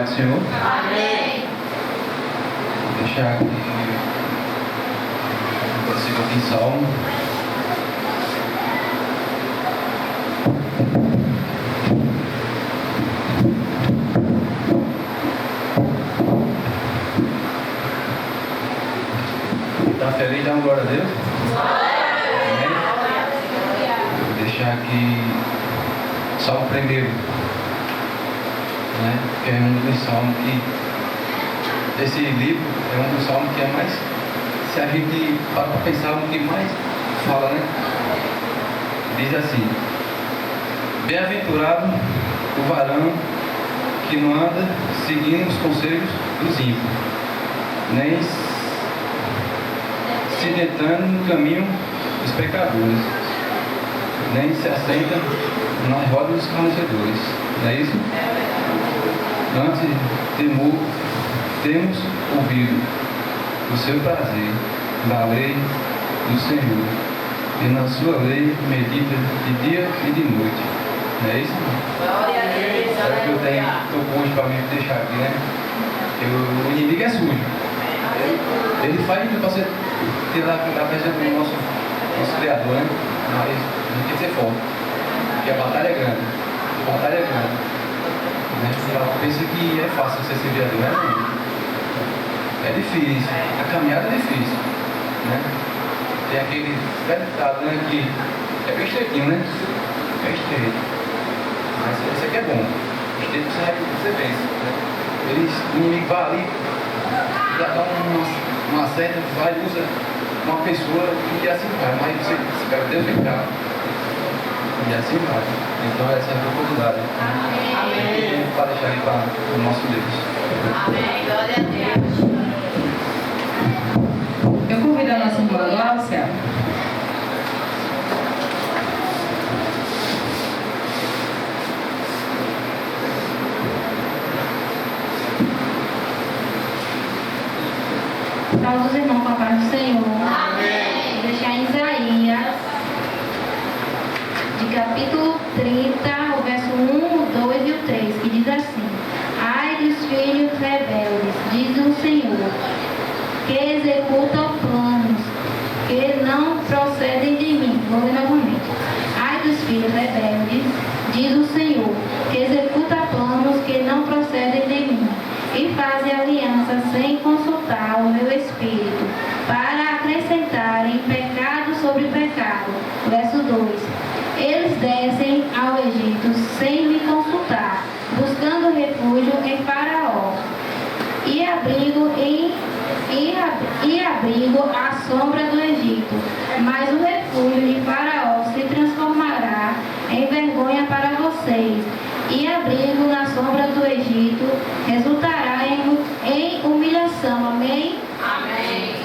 paz do Senhor. Amém. Vou deixar aqui um versículo aqui em Salmo. Está feliz? Dá uma glória a Deus. Amém? Vou deixar aqui Salmo primeiro, né? Que é um dos salmos que esse livro é um dos salmos que é mais, se a gente para pensar no que mais fala, né? Diz assim: bem-aventurado o varão que não anda seguindo os conselhos dos ímpios, nem se detando no caminho dos pecadores, nem se assenta nas rodas dos escarnecedores. Não é isso? Antes temos ouvido o seu prazer da lei do Senhor, e na sua lei medita de dia e de noite. Não é isso? Glória a Deus. É o que eu tenho hoje para me deixar aqui, né? O inimigo é sujo. Ele faz para você ter lá a presença do nosso Criador, né? Mas não tem que ser forte. Porque a batalha é grande. A batalha é grande. Né? Ela pensa que é fácil você servir a Deus, não é? É difícil. A caminhada é difícil. Né? Tem aquele velho ditado, né? Que é bem estreitinho, né? É estreito. Mas esse aqui é bom. Estreito você vence. Né? O inimigo vai ali, já dá uma seta, vai, usa uma pessoa e assim vai. Mas você espera Deus entrar. E assim vai. Então essa é a oportunidade. Amém. Para deixar aí para o nosso Deus. Amém. Glória a Deus. Eu convido a nossa irmã Gláucia. Salve os irmãos com a paz do Senhor. Amém. Vou deixar em Isaías, de capítulo 30, o verso 1, o 2 e o 3, que diz assim: ai dos filhos rebeldes, diz o Senhor, que executam planos que não procedem de mim. Vou ler novamente. Ai dos filhos rebeldes, diz o Senhor, que executa planos que não procedem de mim, e fazem aliança sem consultar o meu espírito, para acrescentarem pecado sobre pecado. Verso 2. Eles descem ao Egito sem me consultar, buscando refúgio em Faraó, e abrigo à sombra do Egito. Mas o refúgio de Faraó se transformará em vergonha para vocês, e abrigo na sombra do Egito resultará em humilhação. Amém? Amém.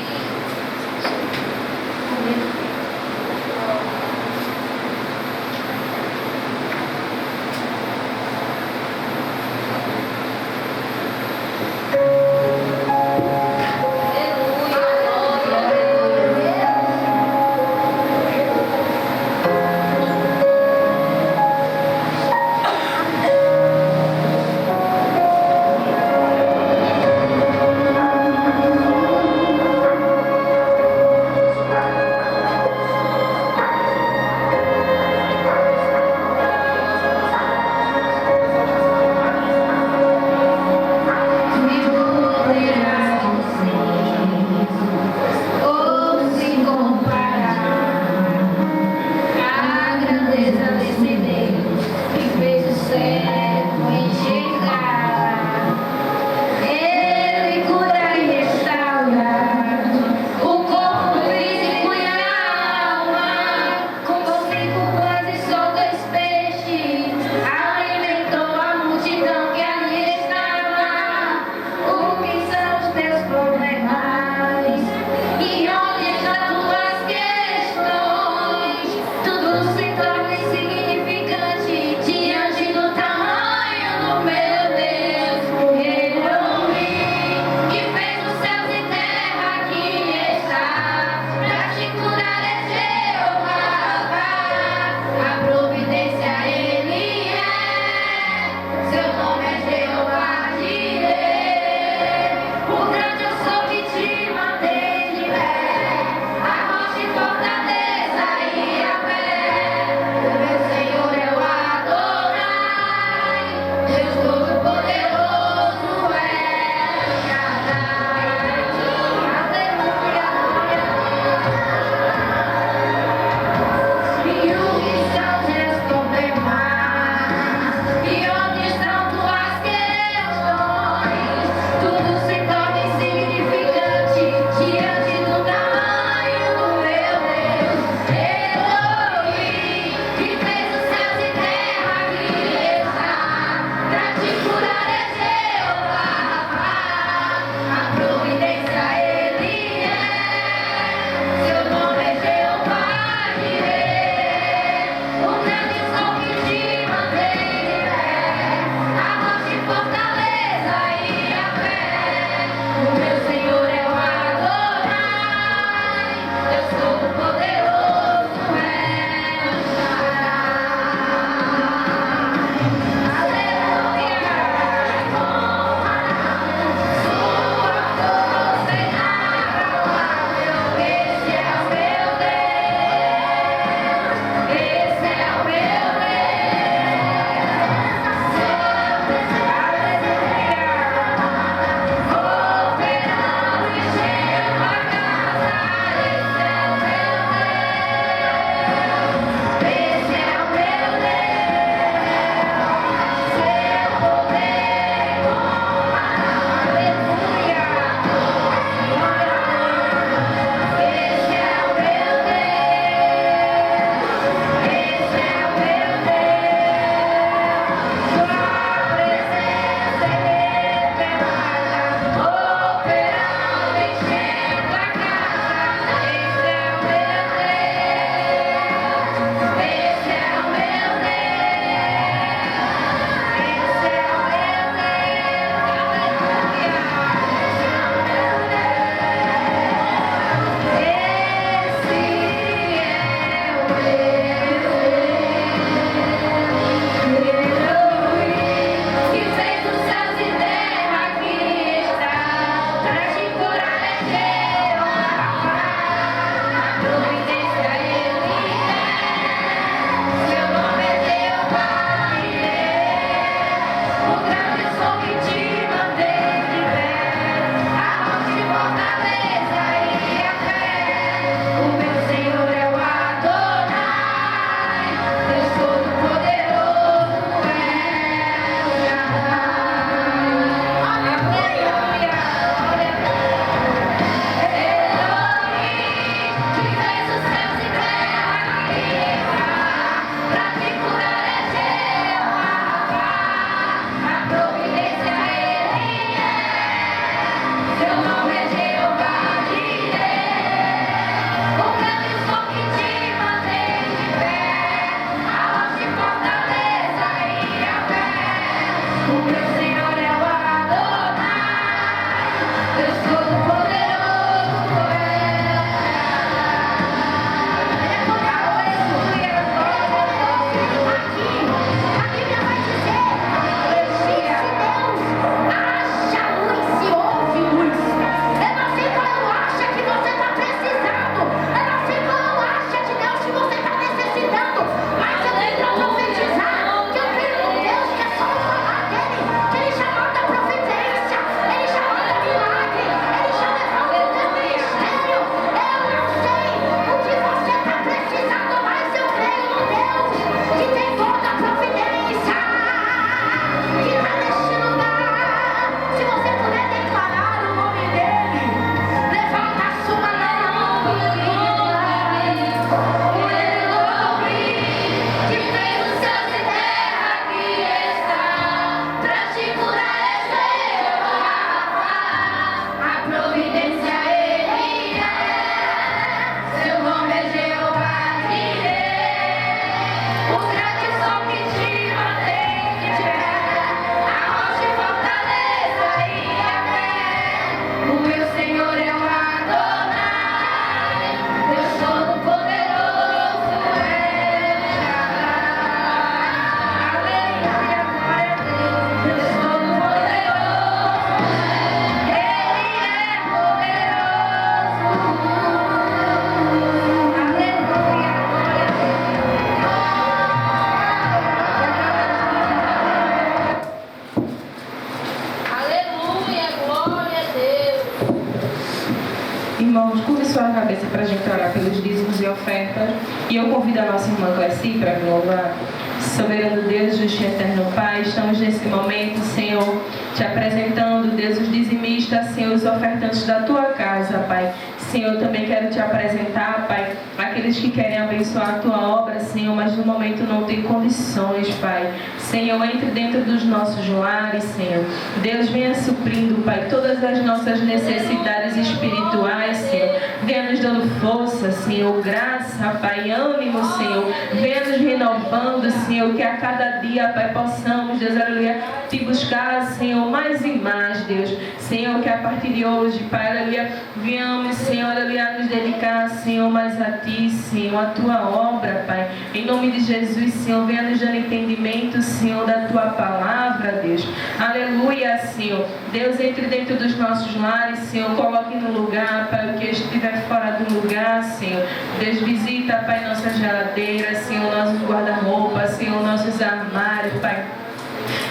irmãos, curve sua cabeça para a gente orar pelos dízimos e ofertas. E eu convido a nossa irmã Cleci para me louvar. Soberano Deus, justo e eterno Pai, estamos nesse momento, Senhor, te apresentando, Deus, os dizimistas, Senhor, os ofertantes da tua casa, Pai. Senhor, eu também quero te apresentar, Pai, aqueles que querem abençoar a tua obra, Senhor, mas no momento não tem condições, Pai. Senhor, entre dentro dos nossos lares, Senhor. Deus, venha suprindo, Pai, todas as nossas necessidades espirituais, Senhor. Venha nos dando força, Senhor, graça, Pai, ânimo, Senhor. Venha nos renovando, Senhor, que a cada dia, Pai, possamos, Deus, aleluia, te buscar, Senhor, mais e mais, Deus. Senhor, que a partir de hoje, Pai, aleluia, venhamos, Senhor, aleluia, nos dedicar, Senhor, mais a Ti, Senhor, a Tua obra, Pai. Em nome de Jesus, Senhor, venha nos dando entendimento, Senhor, da Tua palavra, Deus. Aleluia, Senhor. Deus, entre dentro dos nossos lares, Senhor, coloque no lugar, Pai, o que estiver fora do lugar, Senhor. Deus, visita, Pai, nossas geladeiras, Senhor, nossos guarda-roupas, Senhor, nossos armários, Pai.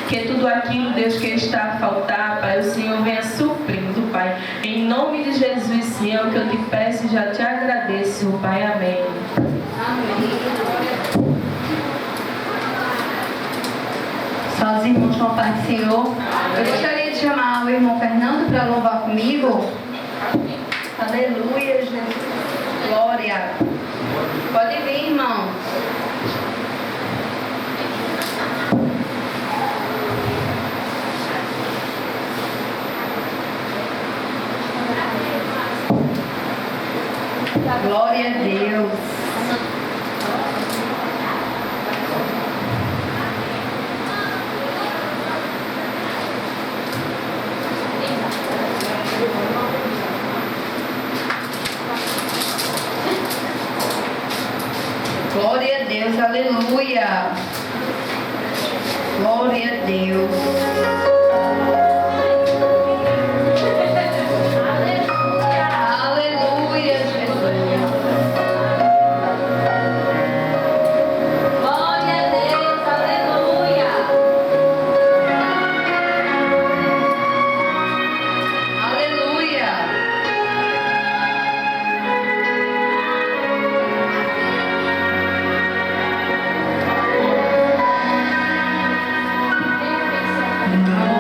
Que tudo aquilo, Deus, que está a faltar, Pai, o Senhor venha suprindo, Pai. Em nome de Jesus, Senhor, que eu te peço e já te agradeço, Pai. Amém. Só os irmãos com a paz do Senhor. Eu gostaria de chamar o irmão Fernando para louvar comigo. Aleluia, Jesus. Glória. Pode vir, irmão. Glória a Deus. Glória a Deus, aleluia. Glória a Deus. Aleluia, Jesus. Glória a Deus, aleluia. Aleluia. Glória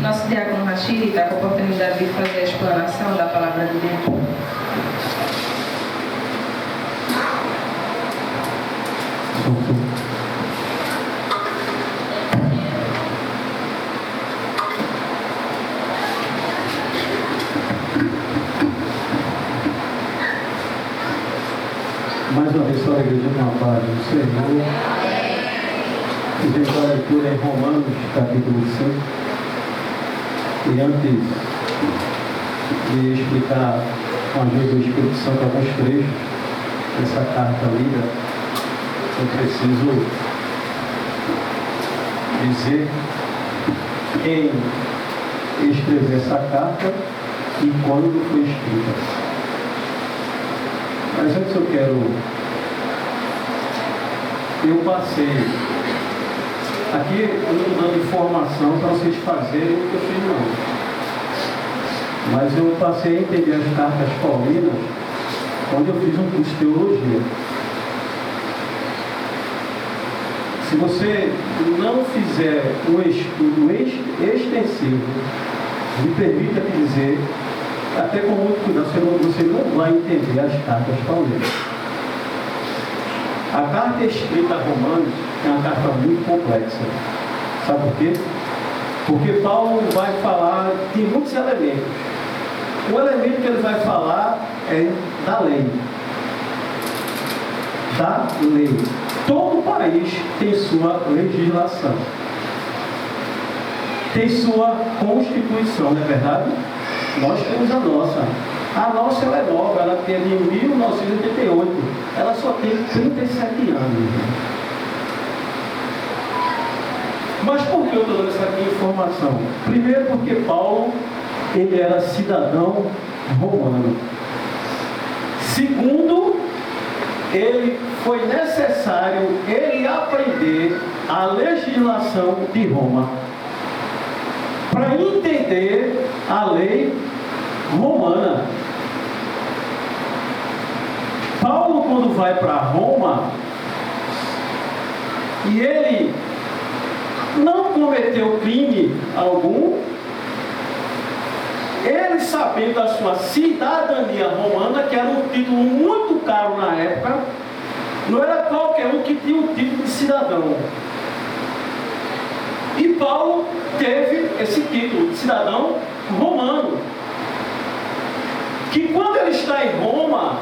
Nosso diácono Rachid está com a oportunidade de fazer a explanação da palavra de Deus. Mais uma vez, só a igreja com a paz do Senhor. Fizemos a leitura em Romanos, capítulo 5. E antes de explicar com a ajuda do Espírito Santo alguns trechos dessa carta lida, eu preciso dizer quem escreveu essa carta e quando foi escrita. Mas antes eu passei aqui, eu não estou dando informação para vocês fazerem o que eu fiz não. Mas eu passei a entender as cartas paulinas quando eu fiz um curso de teologia. Se você não fizer um estudo extensivo, me permita me dizer, até com muito cuidado, você não vai entender as cartas paulinas. A carta escrita a Romanos é uma carta muito complexa. Sabe por quê? Porque Paulo vai falar de muitos elementos. O elemento que ele vai falar é da lei. Da lei. Todo país tem sua legislação. Tem sua constituição, não é verdade? Nós temos a nossa. A nossa ela é nova, ela é de 1988. Ela só tem 37 anos. Mas por que eu estou dando essa aqui informação? Primeiro porque Paulo, ele era cidadão romano. Segundo, ele foi necessário ele aprender a legislação de Roma para entender a lei romana. Paulo, quando vai para Roma, e ele não cometeu crime algum, ele, sabendo da sua cidadania romana, que era um título muito caro na época, não era qualquer um que tinha o título de cidadão. E Paulo teve esse título de cidadão romano. Que quando ele está em Roma,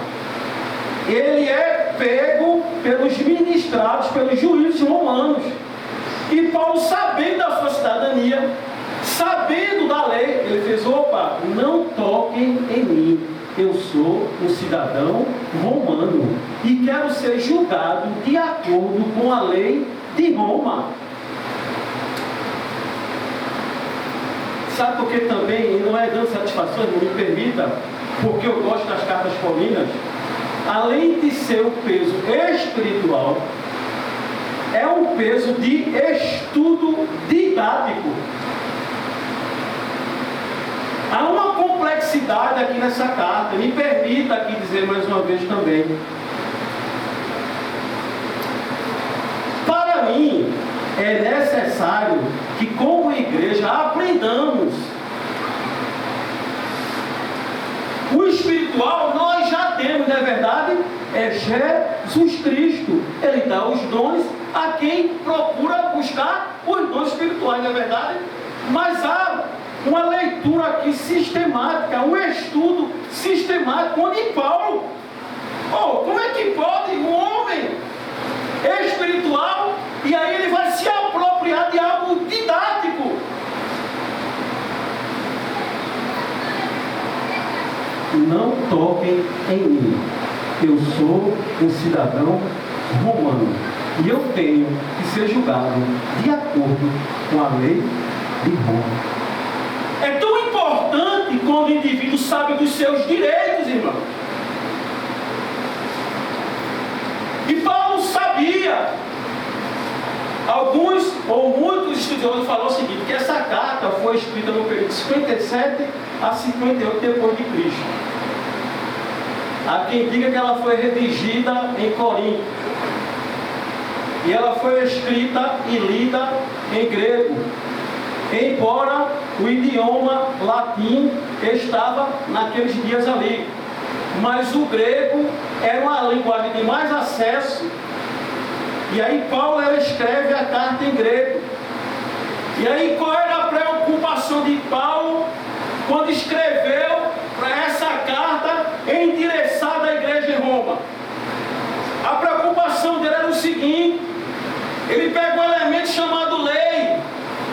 ele é pego pelos ministrados, pelos juízes romanos. E Paulo, sabendo da sua cidadania, sabendo da lei, ele fez: opa, não toquem em mim. Eu sou um cidadão romano e quero ser julgado de acordo com a lei de Roma. Sabe por que também, e não é dando satisfação, não me permita, porque eu gosto das cartas paulinas, além de ser um peso espiritual, é um peso de estudo didático. Há uma complexidade aqui nessa carta, me permita aqui dizer mais uma vez também. Para mim, é necessário que, como igreja, aprendamos. O espiritual nós já temos, não é verdade? É Jesus Cristo. Ele dá os dons a quem procura buscar os dons espirituais, não é verdade? Mas há uma leitura aqui sistemática, um estudo sistemático, onde Paulo, como é que pode um homem espiritual, e aí ele vai se apropriar de algo didático? Não toquem em mim. Eu sou um cidadão romano e eu tenho que ser julgado de acordo com a lei de Roma. É tão importante quando o indivíduo sabe dos seus direitos, irmão. E Paulo sabia. Alguns ou muitos estudiosos falam o seguinte, que essa carta foi escrita no período de 57 a 58 depois de Cristo. Há quem diga que ela foi redigida em Corinto. E ela foi escrita e lida em grego. embora o idioma latim estava naqueles dias ali. Mas o grego era uma linguagem de mais acesso. E aí Paulo escreve a carta em grego. E aí qual era a preocupação de Paulo quando escreveu para essa carta endereçada à igreja em Roma? A preocupação dele era o seguinte: ele pega um elemento chamado lei,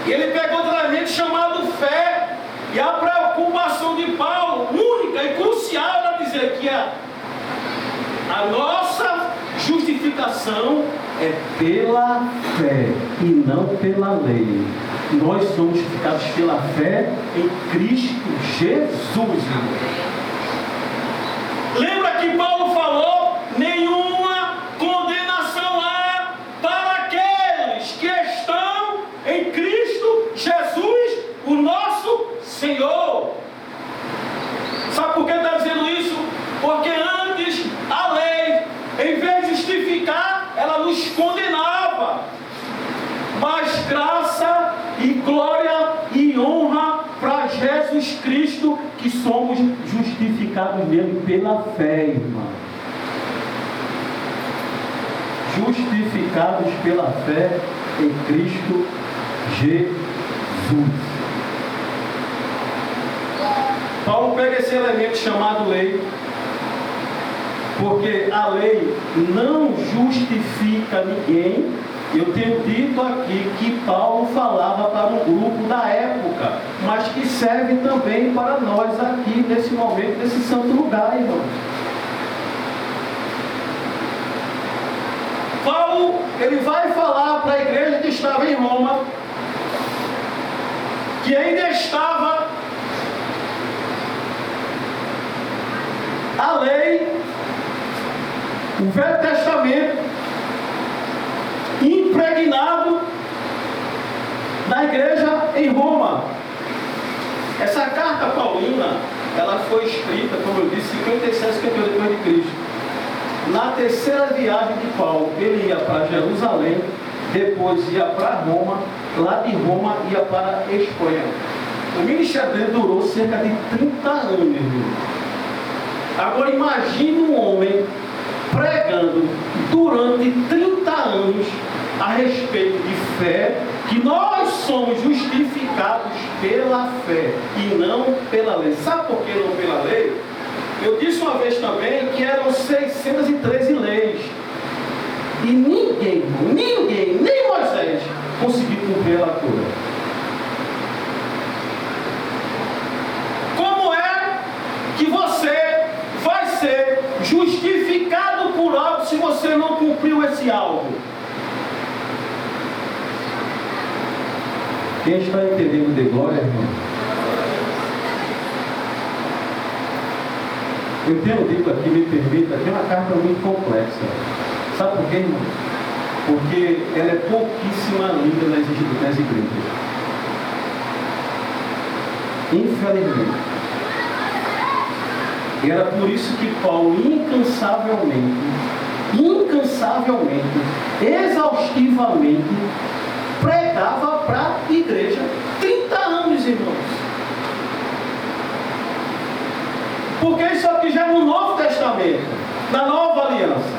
e ele pega outro elemento chamado fé, e a preocupação de Paulo, única e crucial, era dizer que a nossa justificação é pela fé e não pela lei. Nós somos justificados pela fé em Cristo Jesus. Lembra que Paulo falou: nenhuma condenação há para aqueles que estão em Cristo Jesus, o nosso Senhor. Sabe por que está dizendo isso? Porque antes a lei, em vez de justificar, ela nos condenava. Mas graça e glória e honra para Jesus Cristo, que somos justificados nele pela fé, irmão. Justificados pela fé em Cristo Jesus. Paulo pega esse elemento chamado lei, porque a lei não justifica ninguém. Eu tenho dito aqui que Paulo falava para um grupo da época, mas que serve também para nós aqui, nesse momento, nesse santo lugar, irmãos. Paulo, ele vai falar para a igreja que estava em Roma, que ainda estava a lei, o Velho Testamento, impregnado na igreja em Roma. Essa carta paulina, ela foi escrita, como eu disse, 57, 58 depois de Cristo. Na terceira viagem de Paulo, ele ia para Jerusalém, depois ia para Roma, lá de Roma ia para a Espanha. O ministério dele durou cerca de 30 anos, irmão. Agora imagine um homem pregando durante 30 anos a respeito de fé, que nós somos justificados pela fé e não pela lei. Sabe por que não pela lei? Eu disse uma vez também que eram 613 leis. E ninguém, nem Moisés, conseguiu cumprir ela toda. Como é que você vai ser justificado por algo se você não cumpriu esse algo? Quem está entendendo de glória, irmão? Eu tenho dito aqui, me permita, que é uma carta muito complexa. Sabe por quê, irmão? Porque ela é pouquíssima lida nas igrejas. Infelizmente. E era por isso que Paulo incansavelmente, exaustivamente, pregava para a igreja 30 anos, irmãos. Porque isso aqui já é no Novo Testamento, na Nova Aliança.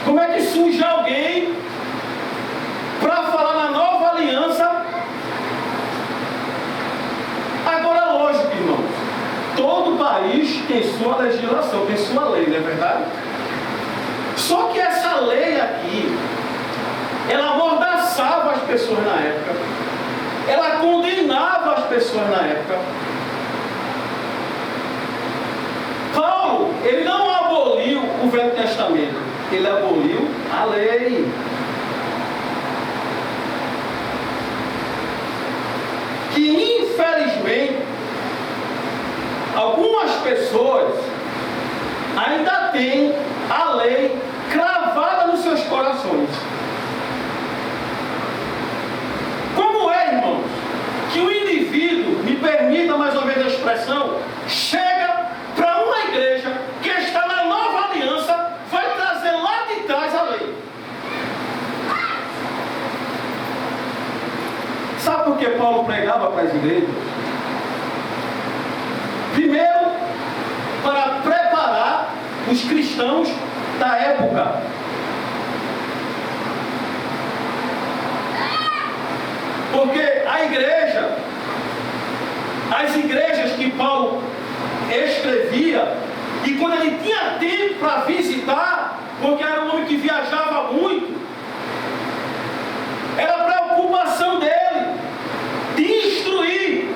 Como é que surge alguém para falar na Nova Aliança? Agora, lógico, irmãos, todo país tem sua legislação, tem sua lei, não é verdade? Só que essa lei aqui, ela amordaçava as pessoas na época, ela condenava as pessoas na época. Paulo, ele não aboliu o Velho Testamento, ele aboliu a lei. Que infelizmente algumas pessoas ainda têm a lei cravada nos seus corações. Como é, irmãos, que o indivíduo, me permita mais uma vez a expressão, chega para uma igreja que está na Nova Aliança, vai trazer lá de trás a lei? Sabe por que Paulo João pregava para as igrejas? Primeiro, para preparar os cristãos da época. Porque a igreja, as igrejas que Paulo escrevia, e quando ele tinha tempo para visitar, porque era um homem que viajava muito, era a preocupação dele de instruir.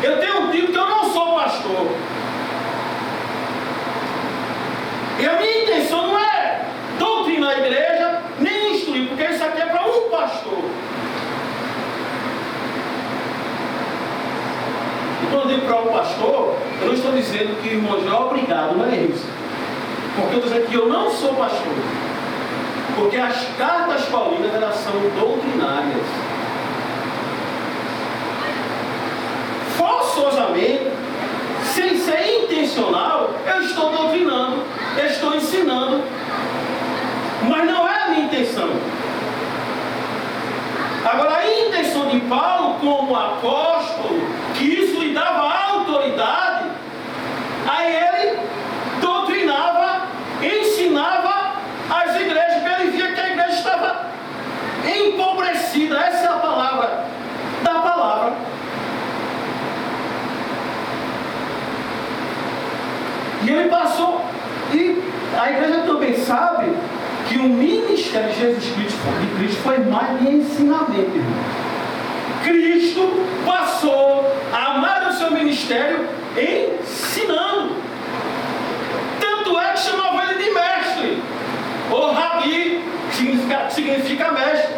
Eu tenho dito que eu não sou pastor. E a minha intenção não é doutrinar a igreja, nem instruir, porque isso aqui é para um pastor. E quando eu digo para um pastor, eu não estou dizendo que o irmão já é obrigado, não é isso. Porque eu estou dizendo que eu não sou pastor. Porque as cartas paulinas, elas são doutrinárias. Forçosamente, sem ser intencional, eu estou doutrinando, eu estou ensinando, mas não é a minha intenção. Agora, a intenção de Paulo como apóstolo, que isso lhe dava autoridade, aí ele doutrinava, ensinava as igrejas, porque ele via que a igreja estava empobrecida. Essa é a palavra da palavra. E ele passou, e a igreja também sabe que o ministério de Jesus Cristo foi mais de ensinamento, irmão. Cristo passou a amar o seu ministério ensinando. Tanto é que chamava ele de mestre, ou rabi, que significa mestre.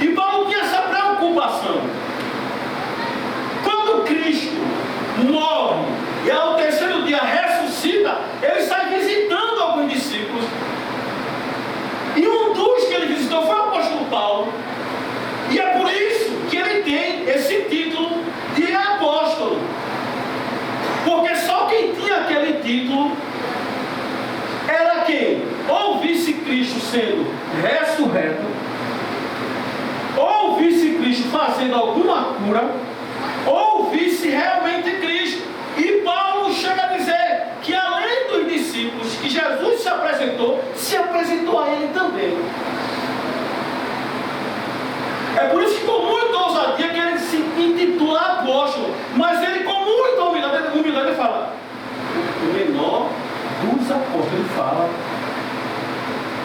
E Paulo tinha essa preocupação. Quando Cristo morre e ao terceiro dia ressuscita, ele sai visitando alguns discípulos. E um dos que ele visitou foi o apóstolo Paulo. E é por isso que ele tem esse título de apóstolo. Porque só quem tinha aquele título era quem ou visse Cristo sendo ressurreto, ou visse Cristo fazendo alguma cura, ou visse realmente Cristo. E Paulo chega a dizer que além dos discípulos que Jesus se apresentou a ele também. É por isso que com muita ousadia que ele se intitula apóstolo, mas ele com muita humildade fala, o menor dos apóstolos, ele fala,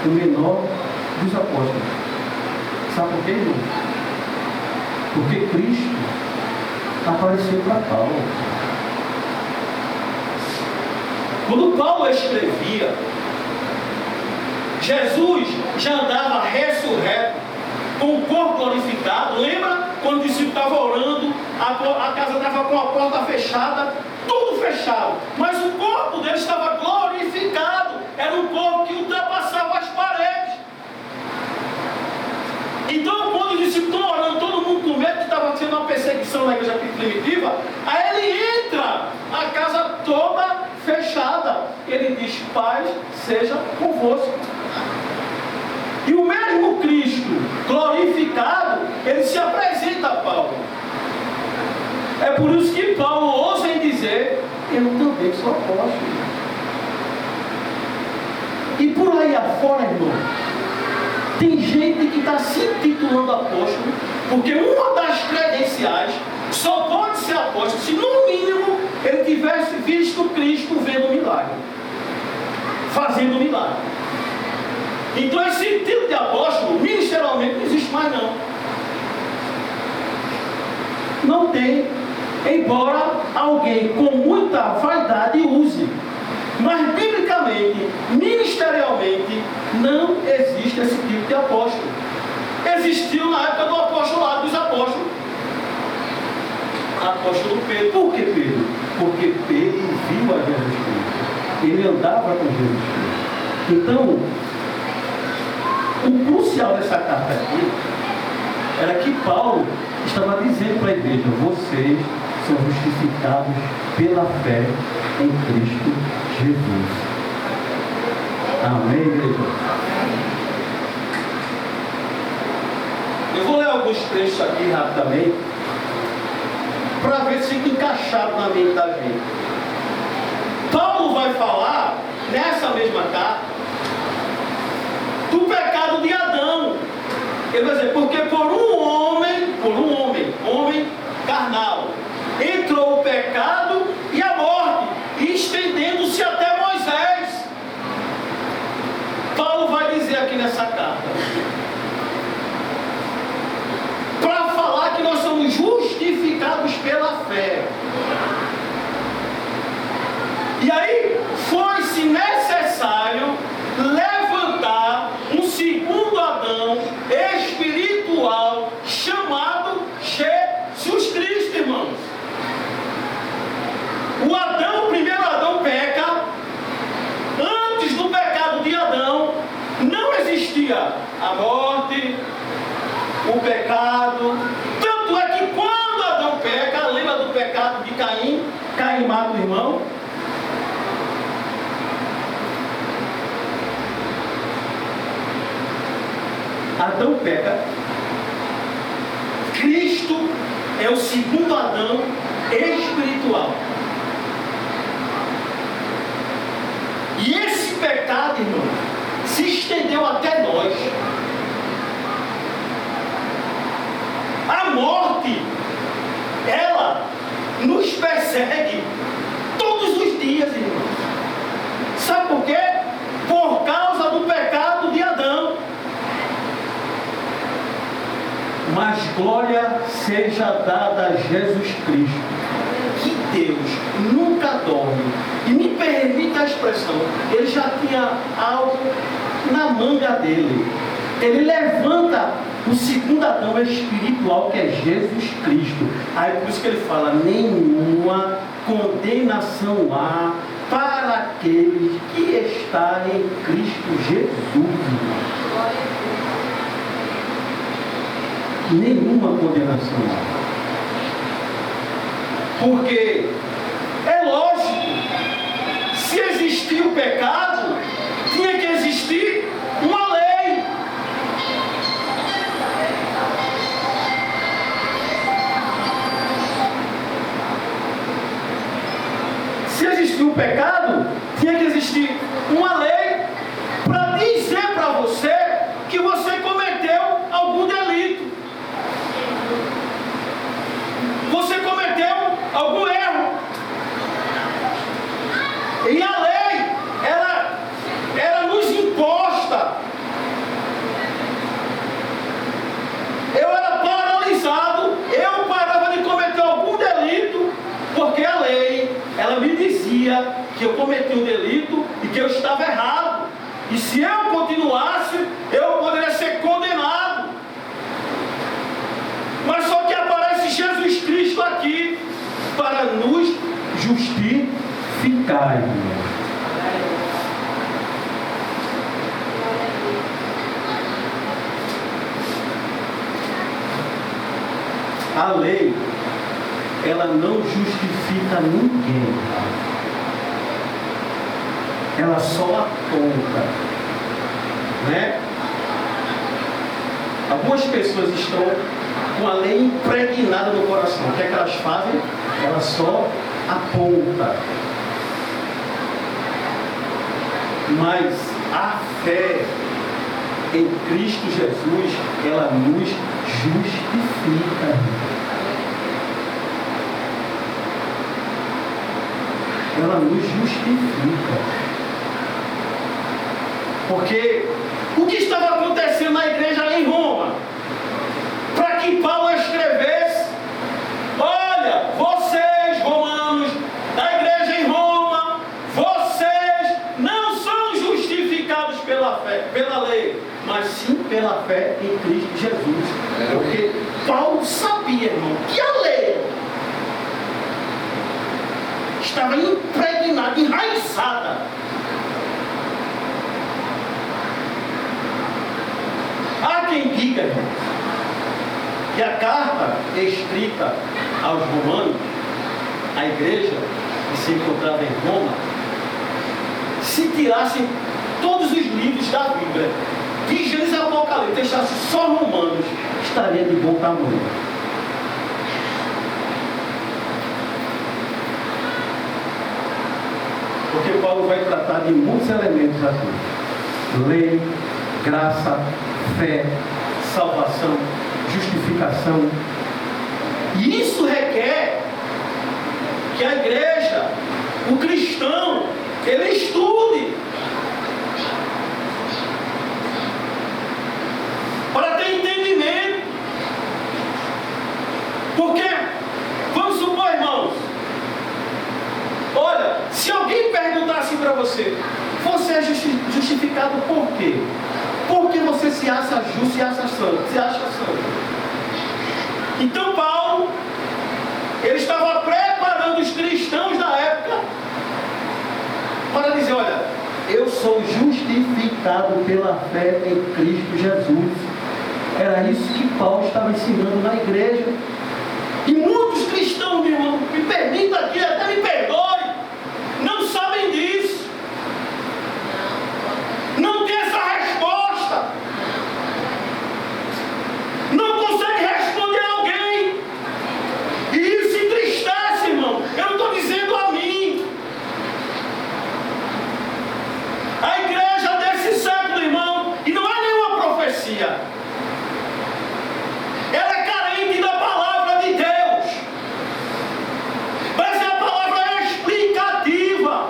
o menor dos apóstolos. Sabe por quê, irmão? Porque Cristo apareceu para Paulo. Quando Paulo escrevia, Jesus já andava ressurreto, com o corpo glorificado. Lembra quando o discípulo estava orando, a casa estava com a porta fechada, tudo fechado, mas o corpo dele estava glorificado. Era um corpo que ultrapassava as paredes. Então, quando os discípulos estão orando, todo mundo com medo que estava sendo uma perseguição na igreja primitiva, aí ele entra, a casa toda fechada. Ele diz: paz seja convosco. E o mesmo Cristo glorificado, ele se apresenta a Paulo. É por isso que Paulo ousa em dizer: eu também sou apóstolo. E por aí afora, irmão, tem gente que está se intitulando apóstolo, porque uma das credenciais só pode ser apóstolo se no mínimo ele tivesse visto Cristo vendo milagre, fazendo milagre. Então esse título de apóstolo, ministerialmente, não existe mais não. Não tem, embora alguém com muita vaidade use. Mas biblicamente, ministerialmente, não existe esse tipo de apóstolo. Existiu na época do apostolado dos apóstolos. Apóstolo Pedro. Por que Pedro? Porque Pedro viu a Jesus Cristo. Ele andava com Jesus Cristo. Então, o crucial dessa carta aqui era que Paulo estava dizendo para a igreja: vocês são justificados pela fé em Cristo Jesus. Amém, igreja? Eu vou ler alguns trechos aqui rapidamente, para ver se fica encaixado na mente da gente. Paulo vai falar, nessa mesma carta, do pecado de Adão. Ele vai dizer, porque por um homem carnal, entrou o pecado e a morte, estendendo-se até Moisés. Paulo vai dizer aqui nessa carta, para falar que nós somos justificados pela fé. E aí, foi-se necessário levantar um segundo Adão espiritual chamado Jesus Cristo, irmãos. O primeiro Adão peca. Antes do pecado de Adão, não existia a morte, o pecado. Tanto é que quando Adão peca, lembra do pecado de Caim? Caim mata o irmão. Adão peca. Cristo é o segundo Adão espiritual. E esse pecado, irmão, se estendeu até nós. A morte, ela nos persegue todos os dias, irmão. Sabe por quê? Por causa do pecado de Adão. Mas glória seja dada a Jesus Cristo, que Deus nunca dorme. E me permita a expressão, ele já tinha algo na manga dele. Ele levanta o segundo Adão espiritual, que é Jesus Cristo. Aí por isso que ele fala, nenhuma condenação há para aqueles que estão em Cristo Jesus. Nenhuma condenação há. Porque é lógico, se existir o pecado, tinha que existir uma lei. Se existir o pecado, tinha que existir uma lei para dizer para você que você cometeu algum delito. Você cometeu algum erro. E a lei, ela nos imposta. Eu era paralisado, eu parava de cometer algum delito, porque a lei, ela me dizia que eu cometi um delito e que eu estava errado. E se eu continuasse, eu poderia ser condenado. Mas só que aparece Jesus Cristo aqui para nos justificar. A lei, ela não justifica ninguém. Ela só aponta, né? Algumas pessoas estão com a lei impregnada no coração. O que é que elas fazem? Elas só apontam. Mas a fé em Cristo Jesus, ela nos justifica. Ela nos justifica. Porque o que estava acontecendo na igreja em Roma? Para que Paulo escrevesse, olha, vocês romanos, da igreja em Roma, vocês não são justificados pela fé, pela lei, mas sim pela fé em Cristo Jesus. Porque Paulo sabia, irmão, que a lei estava impregnada, enraizada. Há quem diga, irmão, que a carta escrita aos romanos, a igreja que se encontrava em Roma, se tirassem todos os livros da Bíblia, de Gênesis a Apocalipse, deixasse só Romanos, estaria de bom tamanho. Porque Paulo vai tratar de muitos elementos aqui: lei, graça, fé, salvação, justificação. E isso requer que a igreja, o cristão, ele estude para ter entendimento. Porque, vamos supor, irmãos, olha, se alguém perguntar assim para você, você é justificado por quê? Porque você se acha justo, se acha santo. Então Paulo, ele estava preparando os cristãos da época para dizer: olha, eu sou justificado pela fé em Cristo Jesus. Era isso que Paulo estava ensinando na igreja. E muitos cristãos, meu irmão, me permitam aqui, até me perdoe, não sabem disso. Não tem essa resposta. Não consegue responder a alguém. E isso entristece, irmão. Eu não estou dizendo a mim. A igreja desse século, irmão, e não é nenhuma profecia, ela é carente da palavra de Deus. Mas a palavra é explicativa.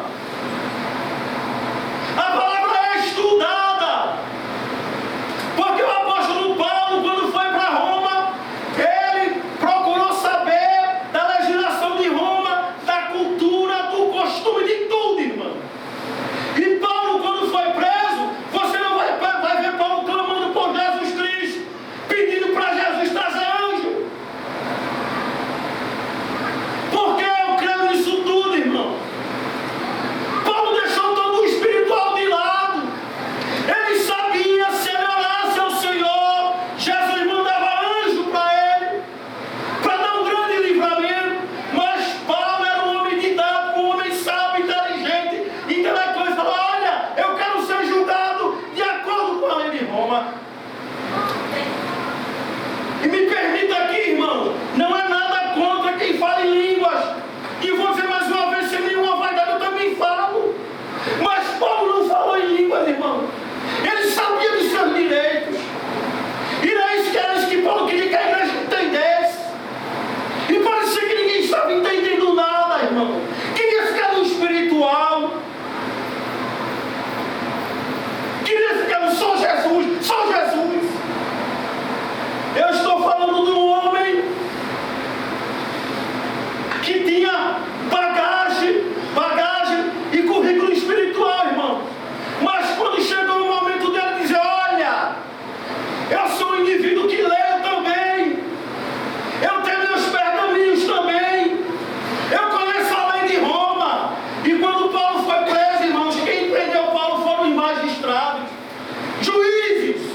A palavra é estudada. Porque o apóstolo Paulo, quando foi para Roma, ele procurou saber da legislação de Roma, da cultura, do costume, de tudo, irmão. E Paulo, quando foi preso, você não vai ver Paulo clamando por Jesus Cristo, pedindo para Jesus trazer anjo. Porque eu creio nisso tudo, irmão. Paulo deixou todo o espiritual de lado. Ele sabia, se ele orasse ao Senhor, Jesus mandava anjo para ele, para dar um grande livramento. Mas Paulo era um homem didático, um homem sábio, inteligente, intelectual, e falou: olha, eu quero ser julgado de acordo com a lei de Roma. E me permita aqui, irmão, não é nada contra quem fala em línguas. E vou dizer mais uma vez, sem nenhuma vaidade, eu também falo. Mas Paulo não falou em línguas, irmão. Ele sabia dos seus direitos. E era isso que Paulo queria que a igreja entendesse. E parecia que ninguém estava entendendo nada, irmão. Queria ficar no espiritual. Queria ficar no só Jesus, só Jesus. Eu estou falando de um homem que tinha bagagem e currículo espiritual, irmão. Mas quando chegou o momento dele dizer: olha, eu sou um indivíduo que leio também, eu tenho meus pergaminhos também, eu conheço a lei de Roma. E quando Paulo foi preso, irmãos, quem prendeu Paulo foram os magistrados, juízes.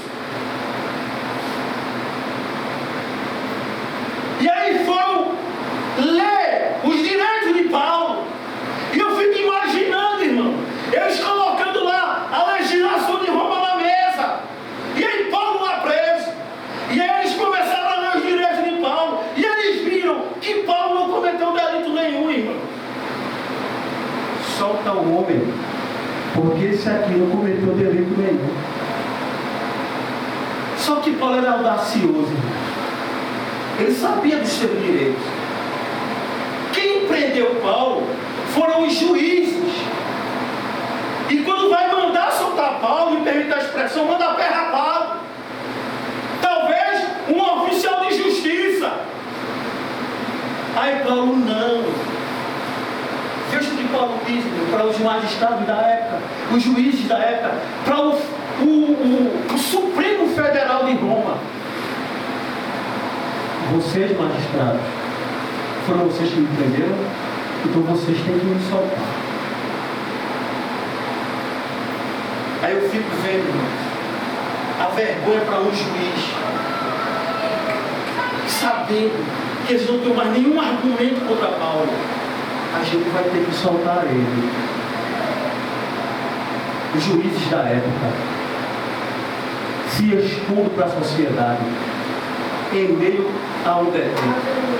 E aí foram ler os direitos de Paulo. E eu fico imaginando, irmão, eles colocando lá a legislação de Roma na mesa. E aí Paulo lá preso. E aí eles começaram a ler os direitos de Paulo. E eles viram que Paulo não cometeu delito nenhum, irmão. Solta o homem, porque esse aqui não cometeu delito nenhum. Só que Paulo era audacioso, irmão. Ele sabia dos seus direitos. Quem prendeu Paulo foram os juízes. E quando vai mandar soltar Paulo, me permite a expressão, manda perra Paulo. Talvez um oficial de justiça. Aí Paulo não. Veja o que Paulo diz para os magistrados da época, os juízes da época, para o Supremo Federal de Roma. Vocês, magistrados, foram vocês que me prenderam, então vocês têm que me soltar. Aí eu fico vendo, irmãos, a vergonha para um juiz, sabendo que eles não têm mais nenhum argumento contra Paulo. A gente vai ter que soltar ele. Os juízes da época se expondo para a sociedade em meio a um detento.